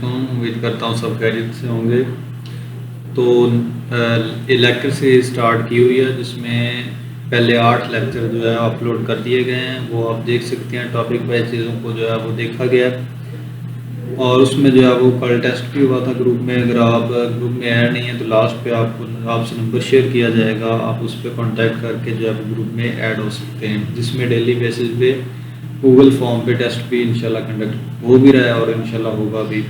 वालेकुम। उम्मीद करता हूँ सब खैरियत से होंगे। तो ये लेक्चर से स्टार्ट की हुई है जिसमें पहले 8 लेक्चर जो है अपलोड कर दिए गए हैं, वो आप देख सकते हैं। टॉपिक वाइज चीज़ों को जो है वो देखा गया और उसमें जो है वो कल टेस्ट भी हुआ था ग्रुप में। अगर आप ग्रुप में ऐड नहीं है तो लास्ट पे आपसे नंबर शेयर किया जाएगा, आप उस पर कॉन्टैक्ट करके जो है वो ग्रुप में ऐड हो सकते हैं, जिसमें डेली बेसिस पे गूगल फॉर्म पे टेस्ट भी इंशाल्लाह कंडक्ट हो भी रहा है और इंशाल्लाह होगा भी।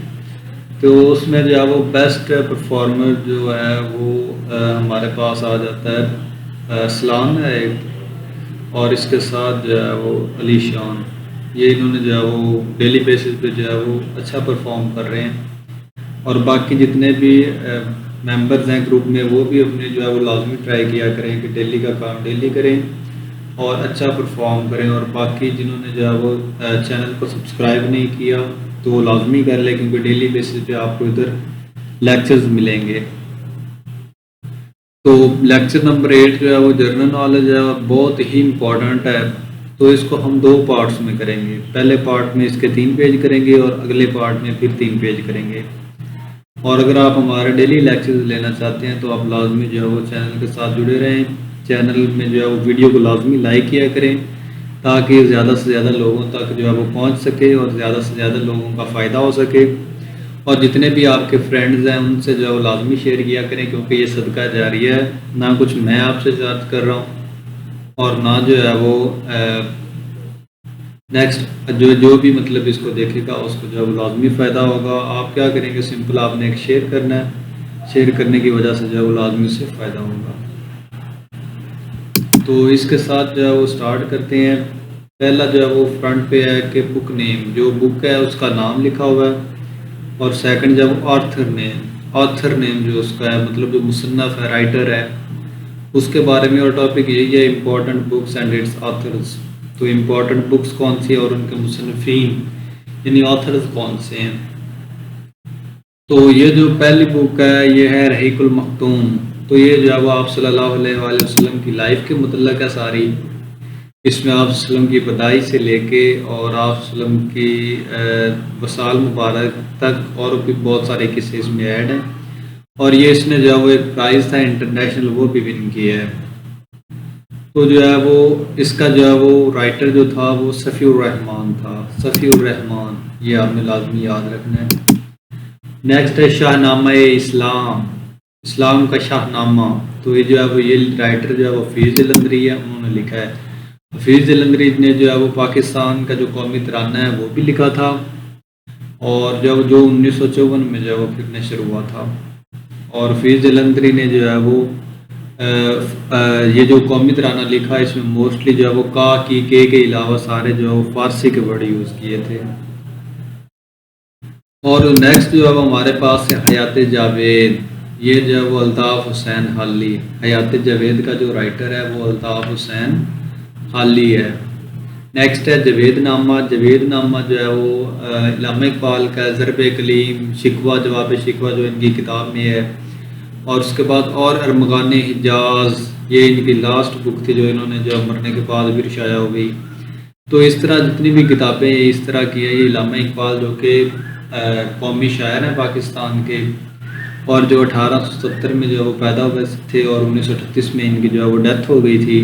तो उसमें जो है वो बेस्ट परफॉर्मर जो है वो हमारे पास आ जाता है सलाम है एक, और इसके साथ जो है वो अली शान। ये इन्होंने जो है वो डेली बेसिस पे जो है वो अच्छा परफॉर्म कर रहे हैं। और बाकी जितने भी मेंबर्स हैं ग्रुप में वो भी अपने जो है वो लाजमी ट्राई किया करें कि डेली का काम डेली करें और अच्छा परफॉर्म करें। और बाकी जिन्होंने जो है वो चैनल को सब्सक्राइब नहीं किया तो लाजमी कर लें, क्योंकि डेली बेसिस पे आपको इधर लेक्चर्स मिलेंगे। तो लेक्चर नंबर 8 जो है वो जनरल नॉलेज है और बहुत ही इम्पोर्टेंट है। तो इसको हम 2 पार्ट्स में करेंगे। पहले पार्ट में इसके 3 पेज करेंगे और अगले पार्ट में फिर 3 पेज करेंगे। और अगर आप हमारे डेली लेक्चर्स लेना चाहते हैं तो आप लाजमी जो है वो चैनल के साथ जुड़े रहें। चैनल में जो है वो वीडियो को लाजमी लाइक किया करें ताकि ज़्यादा से ज़्यादा लोगों तक जो है वो पहुंच सके और ज़्यादा से ज़्यादा लोगों का फ़ायदा हो सके। और जितने भी आपके फ्रेंड्स हैं उनसे जो है वो लाजमी शेयर किया करें, क्योंकि ये सदका जारिया है। ना कुछ मैं आपसे चार्ज कर रहा हूँ और ना जो है वो नेक्स्ट जो भी मतलब इसको देखेगा उसको जो है वो लाजमी फ़ायदा होगा। आप क्या करेंगे, सिंपल आपने एक शेयर करना है, शेयर करने की वजह से जो है वो लाजमी से फ़ायदा होगा। तो इसके साथ जो है वो स्टार्ट करते हैं। पहला जो है वो फ्रंट पे है कि बुक नेम, जो बुक है उसका नाम लिखा हुआ है। और सेकंड जब ऑथर नेम जो उसका है, मतलब जो मुसन्नफ़ है, राइटर है, उसके बारे में। और टॉपिक यही है important books and it's authors. तो इम्पोर्टेंट बुक्स कौन सी है और उनके मुसन्निफ़ीन यानी ऑथर्स कौन से हैं। तो ये जो पहली बुक है ये है रहीकुल मखतूम। तो ये जो है वो आप सल्लल्लाहु अलैहि वसल्लम की लाइफ के मुतल्लिक़ है सारी। इसमें आप सल्लम की बदाई से लेके और आप सल्लम की वसाल मुबारक तक और भी बहुत सारे किस्से इसमें ऐड हैं। और ये इसने जो है वो एक प्राइज़ था इंटरनेशनल, वो भी विन किया है। तो जो है वो इसका जो है वो राइटर जो था वो सफ़ीउर रहमान था। सफ़ीउर रहमान, ये आपने लाजमी याद रखना है। नेक्स्ट है शाहनामा इस्लाम, इस्लाम का शाहनामा। तो ये जो है वो ये राइटर जो है वो हफीज़ जलंधरी है, उन्होंने लिखा है। हफीज़ जलंधरी ने जो है वो पाकिस्तान का जो कौमी तराना है वो भी लिखा था, और जब जो 1954 में जो है वो फिर नशर हुआ था। और हफीज़ जलंधरी ने जो है वो ये जो कौमी तराना लिखा, इसमें मोस्टली जो है वो का की के अलावा सारे जो है वो फारसी के वर्ड यूज़ किए थे। और नेक्स्ट जो है वो हमारे पास है हयात जावेद। ये जो है वो अल्ताफ़ हुसैन हाली, हयात जावेद का जो राइटर है वो अल्ताफ़ हुसैन हाली है। नेक्स्ट है जवेद नामा। जवेद नामा जो है वो इल्लामा इकबाल का ज़रब कलीम शिकवा जवाब शिकवा जो इनकी किताब में है। और उसके बाद और अरमगान हिजाज, ये इनकी लास्ट बुक थी जो इन्होंने जो मरने के बाद भी शाया हो गई। तो इस तरह जितनी भी किताबें इस तरह की है, ये इल्लामा इकबाल जो कि कौमी शायर हैं पाकिस्तान के, और जो 1870 में जो वो पैदा हुए थे और 1938 में इनकी जो है वो डेथ हो गई थी।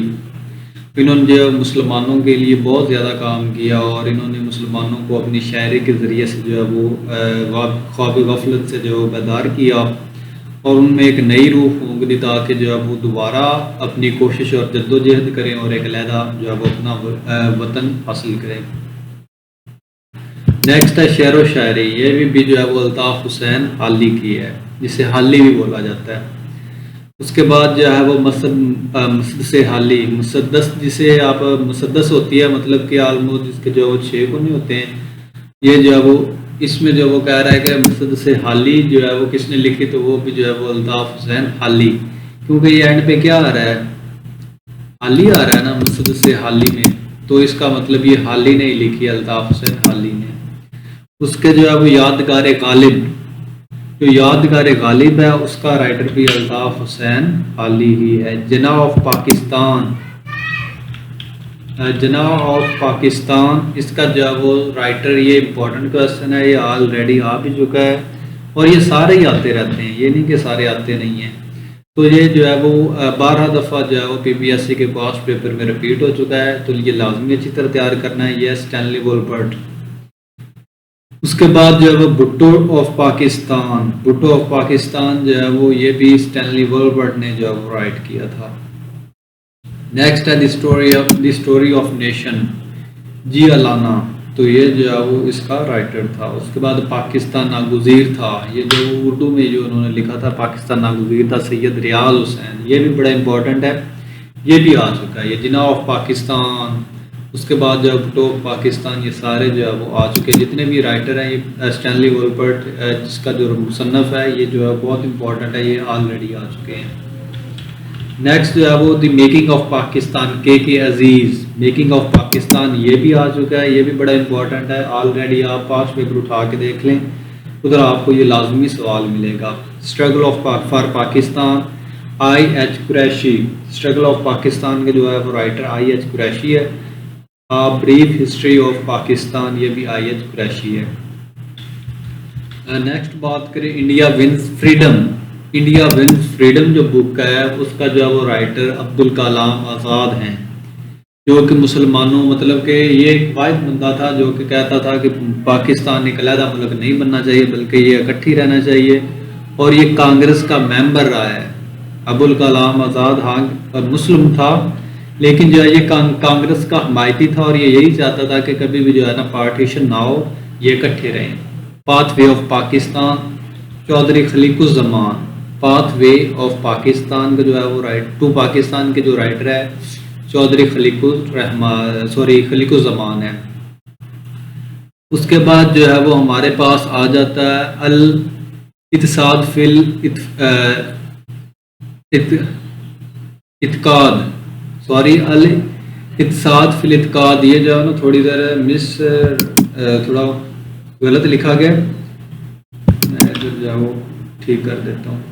इन्होंने जो है मुसलमानों के लिए बहुत ज़्यादा काम किया और इन्होंने मुसलमानों को अपनी शायरी के ज़रिए से जो है वो ख्वाब गफलत से जो बेदार किया और उनमें एक नई रूह फूंक दी, ताकि जो है वो दोबारा अपनी कोशिश और जद्दोजहद करें और एक अलहदा जो है वो अपना वतन हासिल करें। नेक्स्ट है शेर व शायरी। ये भी जो है वो अल्ताफ़ हुसैन हाली की है, जिसे हाली भी बोला जाता है। उसके बाद जो है वो मसद से हाली, मुसद्दस जिसे आप मुसद्दस होती है, मतलब कि आलमोस्ट जिसके जो वो 6 कोने होते हैं। ये जो है वो इसमें जो वो कह रहा है कि मसद से हाली जो है वो किसने लिखी, तो वो भी जो है वो अल्ताफ़ हुसैन हाली, क्योंकि ये एंड पे क्या आ रहा है, हाली आ रहा है ना मसद से हाली में, तो इसका मतलब ये हाली ने ही लिखी, अल्ताफ़ हुसैन हाली ने। उसके जो है वो यादगार गालिब, जो यादगार गालिब है उसका राइटर भी अल्ताफ़ हुसैन हाली ही है। जना ऑफ पाकिस्तान, जना ऑफ पाकिस्तान, इसका जो है वो राइटर, ये इम्पोर्टेंट क्वेश्चन है, ये ऑलरेडी आ भी चुका है और ये सारे ही आते रहते हैं, ये नहीं कि सारे आते नहीं हैं। तो ये जो है वो 12 दफ़ा जो है वो PPSC के पास्ट पेपर में रिपीट हो चुका है, तो ये लाजमी अच्छी तरह तैयार करना है। ये स्टैनली वोलपर्ट। उसके बाद जो है वो भुट्टो ऑफ पाकिस्तान, भुट्टो ऑफ पाकिस्तान जो है वो ये भी स्टैनली वोलपर्ट ने जो है वो राइट किया था। नेक्स्ट है the story of nation, G Allana, तो ये जो है वो इसका राइटर था। उसके बाद पाकिस्तान नागुज़ीर था, ये जो उर्दू में जो उन्होंने लिखा था पाकिस्तान नागुज़ीर था, सैयद रियाज हुसैन, ये भी बड़ा इंपॉर्टेंट है, ये भी आ चुका है। ये जिना ऑफ पाकिस्तान, उसके बाद जो भुट्टो ऑफ पाकिस्तान, ये सारे जो है वो आ चुके हैं। जितने भी राइटर हैं, ये स्टैनली वोलपर्ट जिसका जो मुसन्नफ़ है ये जो है बहुत इंपॉर्टेंट है, ये ऑलरेडी आ चुके हैं। नेक्स्ट जो है वो द मेकिंग ऑफ पाकिस्तान, के अजीज़, मेकिंग ऑफ पाकिस्तान, ये भी आ चुका है, ये भी बड़ा इंपॉर्टेंट है। ऑलरेडी आप पास्ट पेपर उठा के देख लें, उधर आपको ये लाजमी सवाल मिलेगा। Struggle of for Pakistan, IH Qureshi, struggle of Pakistan के जो है वो राइटर IH कुरैशी है। ब्रीफ हिस्ट्री ऑफ पाकिस्तान, ये भी IH कुरैशी है। नेक्स्ट बात करें India wins freedom, India wins freedom जो बुक है उसका जो है वो राइटर अब्दुल कलाम आज़ाद हैं, जो कि मुसलमानों, मतलब कि ये एक वाहिद बंदा था जो कि कहता था कि पाकिस्तान एक अलहदा मुल्क नहीं बनना चाहिए बल्कि ये इकट्ठी रहना चाहिए, और ये कांग्रेस का मेंबर रहा है। अब्दुल कलाम आज़ाद हाँ और मुस्लिम था, लेकिन जो है ये कांग्रेस का हमायती था और ये यही चाहता था कि कभी भी जो है ना पार्टीशन ना हो, ये इकट्ठे रहें। Pathway of Pakistan, Chaudhry Khaliquzzaman, pathway of Pakistan का जो है वो टू पाकिस्तान के जो राइटर है चौधरी खलीकुज़्ज़मान है। उसके बाद जो है वो हमारे पास आ जाता है अल इत्तिसाद फिल इत्काद, सॉरी अल इत्तिसाद फिल इत्काद, ये जो है ना थोड़ी देर थोड़ा गलत लिखा गया, मैं जो है वो ठीक कर देता हूँ।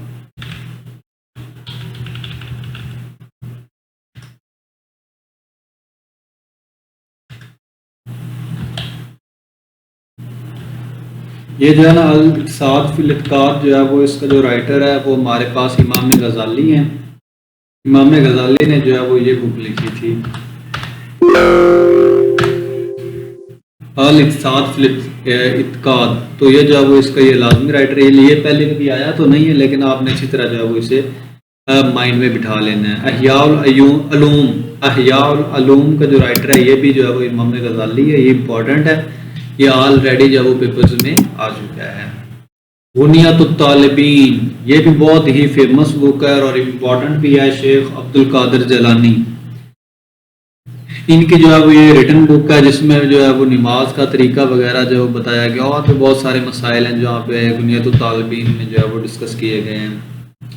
ये जो है ना अल-इत्तिसाद फिल इत्काद जो है वो इसका जो राइटर है वो हमारे पास इमाम गज़ाली हैं। इमाम गज़ाली ने जो है वो ये बुक लिखी थी अल-इत्तिसाद फिल इत्काद, तो ये जो है वो इसका ये लाजमी राइटर है। ये पहले कभी आया तो नहीं है, लेकिन आपने अच्छी तरह जो है वो इसे माइंड में बिठा लेना है। अहयाउल अलूम का जो राइटर है ये भी जो है वो इमाम गज़ाली है, ये इंपॉर्टेंट है, ये ऑलरेडी जो वो पेपर्स में आ चुका है। गुनियतुत तालिबीन, ये भी बहुत ही फेमस बुक है और इम्पोर्टेंट भी है, शेख अब्दुल कादिर जलानी, इनकी जो है वो ये रिटन बुक है जिसमें जो है वो नमाज का तरीका वगैरह जो बताया गया, और भी बहुत सारे मसाइल हैं जहाँ पे गुनियतुत तालिबीन में जो है वो डिस्कस किए गए हैं।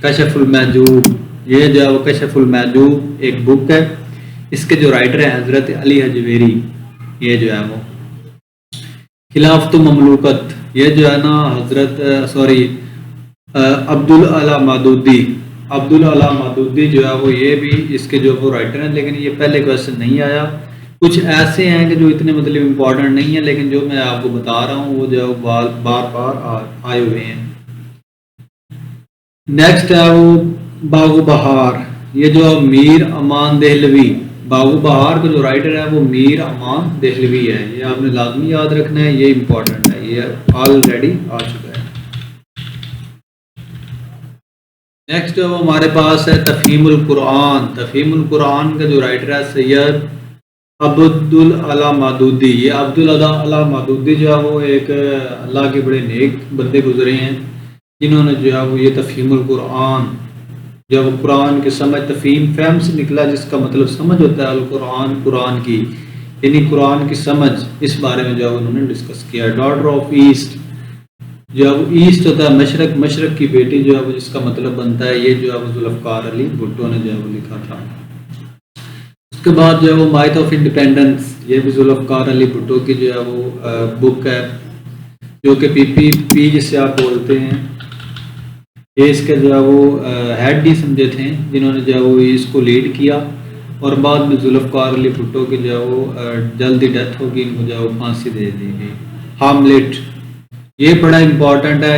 कशफुल महजूब, ये जो है वो कशफुल महजूब एक बुक है, इसके जो राइटर है हज़रत अली हजवेरी, ये जो है वो खिलाफत ममलूकत, ये जो है ना अब्दुल अला मादूदी, अब्दुल अला मादूदी जो है वो ये भी इसके जो वो राइटर हैं, लेकिन ये पहले क्वेश्चन नहीं आया। कुछ ऐसे हैं कि जो इतने मतलब इम्पोर्टेंट नहीं है, लेकिन जो मैं आपको बता रहा हूँ वो जो है बार बार आए हुए हैं। नेक्स्ट है वो बागो बहार, ये जो मीर अमान देहलवी, बागो बहार का जो राइटर है वो मीर अमान देहलवी है, ये आपने लाजमी याद रखना है, ये इम्पोर्टेंट है, ये ऑलरेडी आ चुका है। नेक्स्ट जो हमारे पास है तफहीमुल कुरान, तफहीमुल कुरान का जो राइटर है सैयद अब्दुल अला मादूदी, ये अब्दुल अला मादूदी जो है वो एक अल्लाह के बड़े नेक बंदे गुजरे हैं, जिन्होंने जो है वो ये तफहीमुल कुरान, जब कुरान की समझ, तफहीम फहम से निकला जिसका मतलब समझ होता है, अल कुरान, कुरान की यानी कुरान की समझ, इस बारे में जो है उन्होंने डिस्कस किया। डॉटर ऑफ ईस्ट, जो है ईस्ट होता है मशरक, मशरक की बेटी जो है वो जिसका मतलब बनता है, ये जो है वो जुल्फ़िकार अली भुट्टो ने जो है वो लिखा था। उसके बाद जो है वो माइथ ऑफ इंडिपेंडेंस, ये भी जुल्फ़िकार अली भुट्टो की जो है वो बुक है, जो कि PPP जिसे आप बोलते हैं, ये इसके जो है वो हेड ही समझे थे जिन्होंने जो है वो इसको लीड किया। और बाद में जुल्फ़िकार अली भुट्टो की जो है वो जल्दी डेथ होगी, इनको जो है वो फांसी दे दी गई। हामलेट, ये बड़ा इम्पोर्टेंट है।